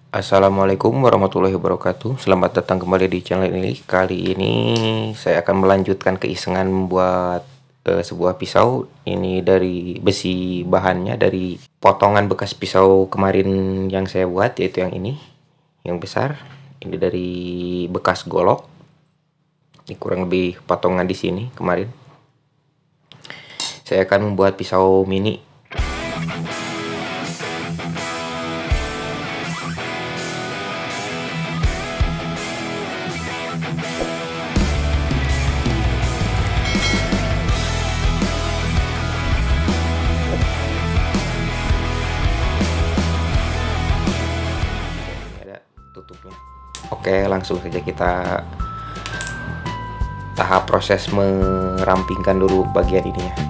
Assalamualaikum warahmatullahi wabarakatuh. Selamat datang kembali di channel ini. Kali ini saya akan melanjutkan keisengan membuat sebuah pisau. Ini dari besi, bahannya dari potongan bekas pisau kemarin yang saya buat, yaitu yang ini, yang besar. Ini dari bekas golok. Ini kurang lebih potongan di sini kemarin. Saya akan membuat pisau mini. Tutupnya. Oke, langsung saja kita tahap proses merampingkan dulu bagian ininya.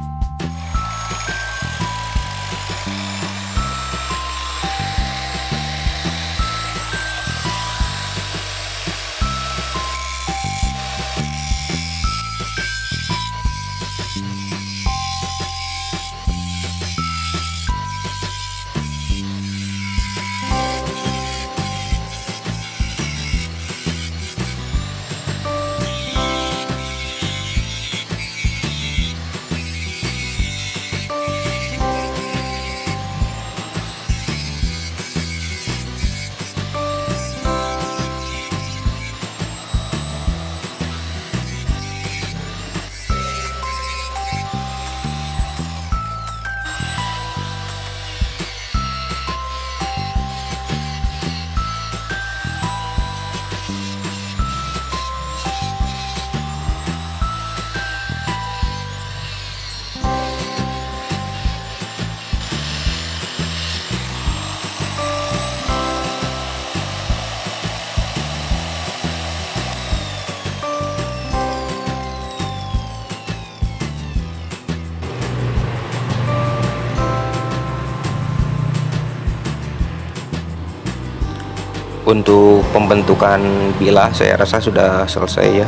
Untuk pembentukan bilah saya rasa sudah selesai ya.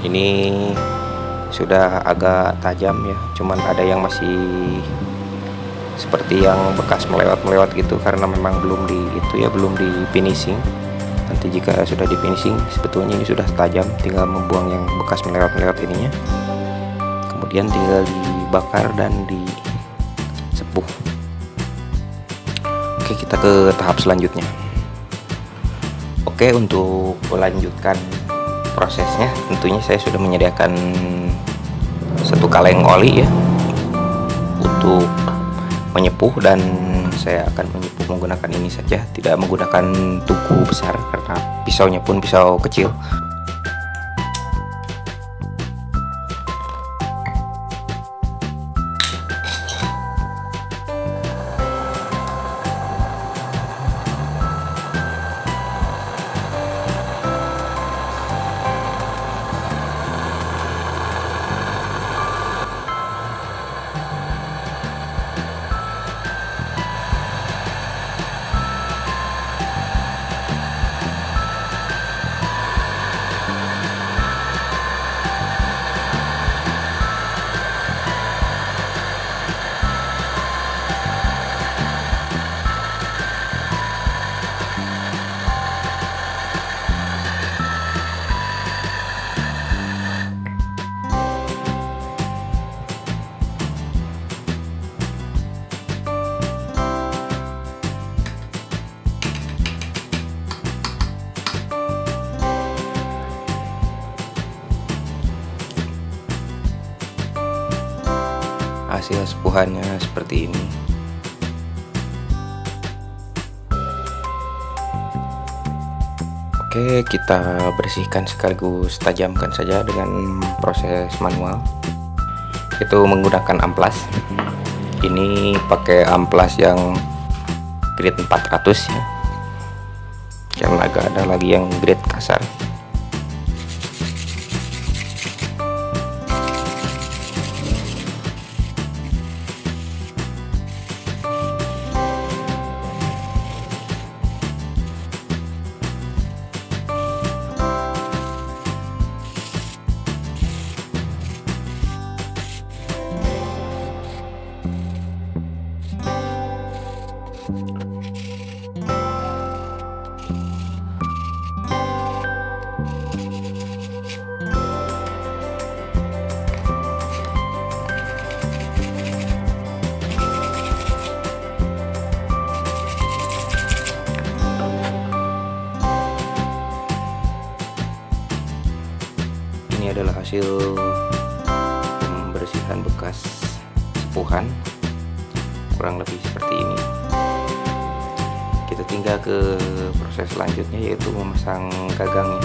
Ini sudah agak tajam ya, cuman ada yang masih seperti yang bekas melewat gitu karena memang belum belum di finishing. Nanti jika sudah di finishing, sebetulnya ini sudah tajam, tinggal membuang yang bekas melewat ininya. Kemudian tinggal dibakar dan disepuh. Oke, kita ke tahap selanjutnya. Oke, untuk melanjutkan prosesnya, tentunya saya sudah menyediakan satu kaleng oli ya untuk menyepuh, dan saya akan menyepuh menggunakan ini saja, tidak menggunakan tuku besar karena pisaunya pun pisau kecil. Hasil sepuhannya seperti ini. Oke, kita bersihkan sekaligus tajamkan saja dengan proses manual. Itu menggunakan amplas. Ini pakai amplas yang grade 400 ya, karena agak ada lagi yang grade kasar. hasil pembersihan bekas sepuhan kurang lebih seperti ini. Kita tinggal ke proses selanjutnya, yaitu memasang gagangnya.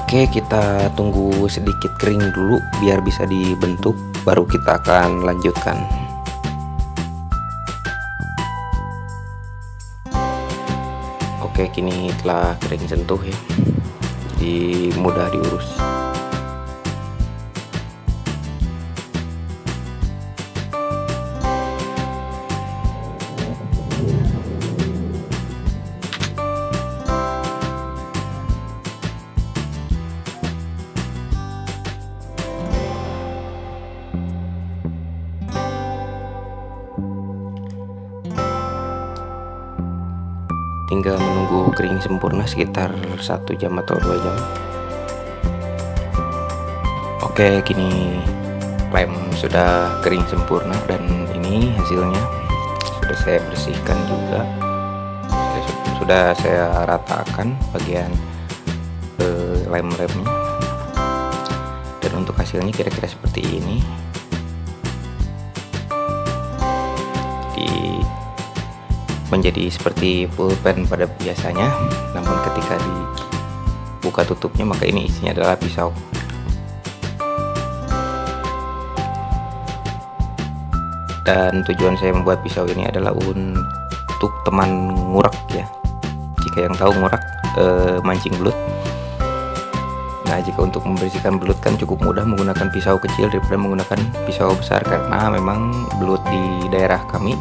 Oke, kita tunggu sedikit kering dulu biar bisa dibentuk, baru kita akan lanjutkan. Oke, kini telah kering sentuh ya, jadi mudah diurus. Tinggal menunggu kering sempurna sekitar 1 jam atau 2 jam. Oke, kini lem sudah kering sempurna dan ini hasilnya sudah saya bersihkan juga. Sudah saya ratakan bagian lem-lemnya, dan untuk hasilnya kira-kira seperti ini. Menjadi seperti pulpen pada biasanya, namun ketika dibuka tutupnya maka ini isinya adalah pisau. Dan tujuan saya membuat pisau ini adalah untuk teman ngurak ya. Jika yang tahu ngurak, mancing belut. Nah, jika untuk membersihkan belut kan cukup mudah menggunakan pisau kecil daripada menggunakan pisau besar, karena memang belut di daerah kami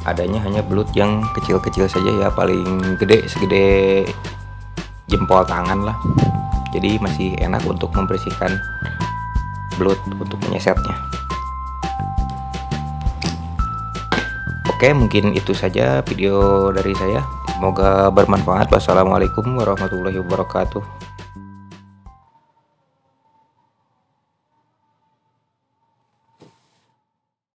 adanya hanya belut yang kecil-kecil saja ya, paling gede segede jempol tangan lah. Jadi masih enak untuk membersihkan belut untuk menyesetnya. Oke, mungkin itu saja video dari saya. Semoga bermanfaat. Wassalamualaikum warahmatullahi wabarakatuh.